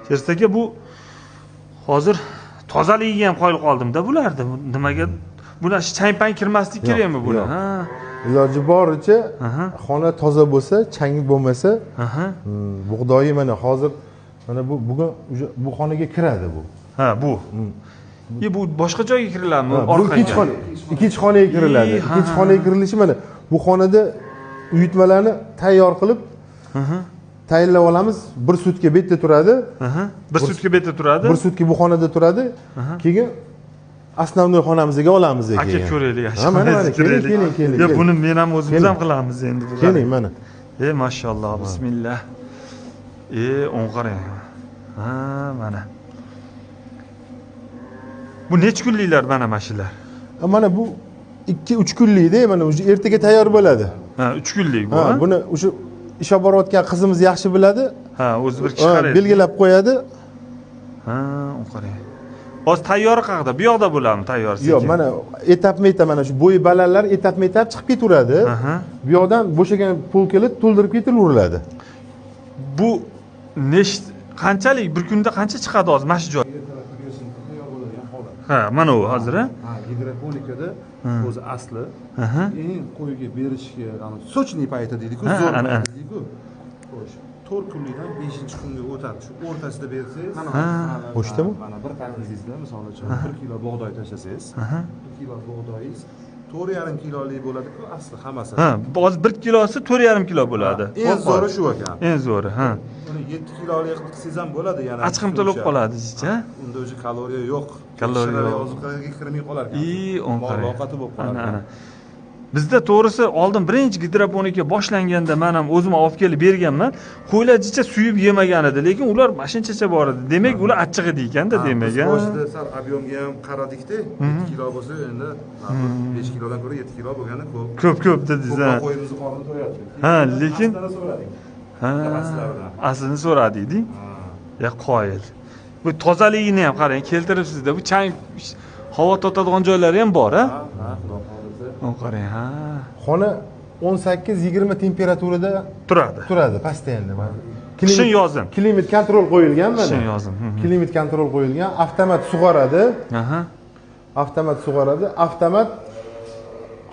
Sherist aka, bu hozir tozaligiga ham qoyil qoldim-da bularda. Nimaga bular chang-pang kirmaslik kerakmi bular? Ha. Iloji boricha xona toza bo'lsa, changi bo'lmasa, bug'doyi mana hozir mana bugun bu xonaga kiradi bu. Ha, bu. Bu boshqa joyga kiriladimi? Orqaga. Ikkinchi xonaga kiriladi. Ikkinchi xonaga kirilishi mana bu xonada uyutmalarni tayyor qilib, tayyorlab olamiz. Bir sutka bu yerda turadi. Bir sutka bu yerda turadi. Bir sutka bu xonada turadi. Keyin asnovnoy xonamizga olamiz ekan. Aka ko'raylik. Mana keling. Yo, buni men ham o'zimiz ham qilamiz endi bular. Keling mana. Mashalloh, bismillah. On qarang. Ha, mana. Bu necha kunliklar mana shular? Mana bu 2-3 kunlikda, mana o'sha ertaga tayyor bo'ladi. Ha, 3 kunlik bu. Ha, buni o'sha ish olib borayotgan qizimiz yaxshi biladi. Ha, o'zi bir kishi qaraydi. Belgilab qo'yadi. Ha, qarang. Hozir tayyori qayerda? Bu yoqda bo'ladimi tayyorsi? Yo'q, mana etap-meta mana shu bo'yi balandlar etap-meta chiqib ketaveradi. Bu yoqdan bo'shagan polkalar to'ldirib ketilaveradi. Bu qanchalik bir kunda qancha chiqadi hozir mana shu joy? Ha, mana u hozir. Ha, gidroponikada o'zi asli eng qo'yga berishga, sochniy payti deydi-ku, zo'r deydi-ku. Xo'sh, 4 kunlikdan 5-kunga o'tadi. Shu o'rtasida bersangiz, o'shdimi? Mana bir qanizingizda misol uchun 1 kilo bug'doy tashlasangiz, 1 kilo bug'doyingiz 4,5 kilolik bo'ladi-ku, asli hammasi. Ha, hozir 1 kilosi 4,5 kilo bo'ladi. Eng zo'ri shu ekan. Eng zo'ri, ha. Uni 7 kilolik qilsangiz ham bo'ladi, yana. Achqim to'lib qoladi, jicha. Unda o'zi kaloriya yo'q. Kaloriya yo'q. Ozuqaga kirmay qolar ekan. On qarang. Ovqati bo'lib qoladi. Ana. Bizda to'g'risi oldin birinchi gidroponika boshlanganda men ham o'zim olib kelib berganman. Qo'ylar jicha suyib yemagan edi, lekin ular mashinchacha bor edi. Demak, ular achchiq edi ekanda, demak. Boshida sal ob'yomga ham qaradik-da, 7 kilo bo'lsa, endi 5 kilodan ko'ra 7 kilo bo'lgani ko'p. Ko'p dedingiz, ha. Qo'yimizni qorni to'yadi. Ha, lekin ha, aslini so'radik-da. Ya qoyil. Bu tozaligini ham qarang, keltiribsiz-da. Bu chang havo totadigan joylari ham bor, ha? On qarang, ha. Xona 18-20 temperaturada turadi, postoyanno. Qishin yozim. Klimat kontrol qo'yilgan mana. Qishin yozim. Klimat kontrol qo'yilgan, avtomat sug'oradi. Avtomat sug'oradi, avtomat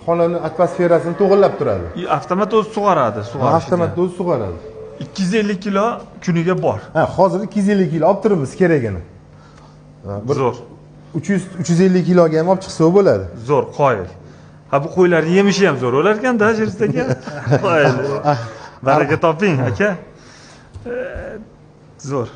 xonani atmosferasini to'g'irlab turadi. Avtomat o'zi sug'oradi, Avtomat o'zi sug'oradi. 250 kilo kuniga bor. Ha, hozir 250 kilo olib turibmiz kerakini. Zo'r. 350 kiloga ham olib chiqsa bo'ladi. Zo'r, qoyil. Ha, bu qo'ylar yemishi ham zo'r bo'lar ekan-da, Sherist aka. Qoyil. Baraka toping, aka. Zo'r.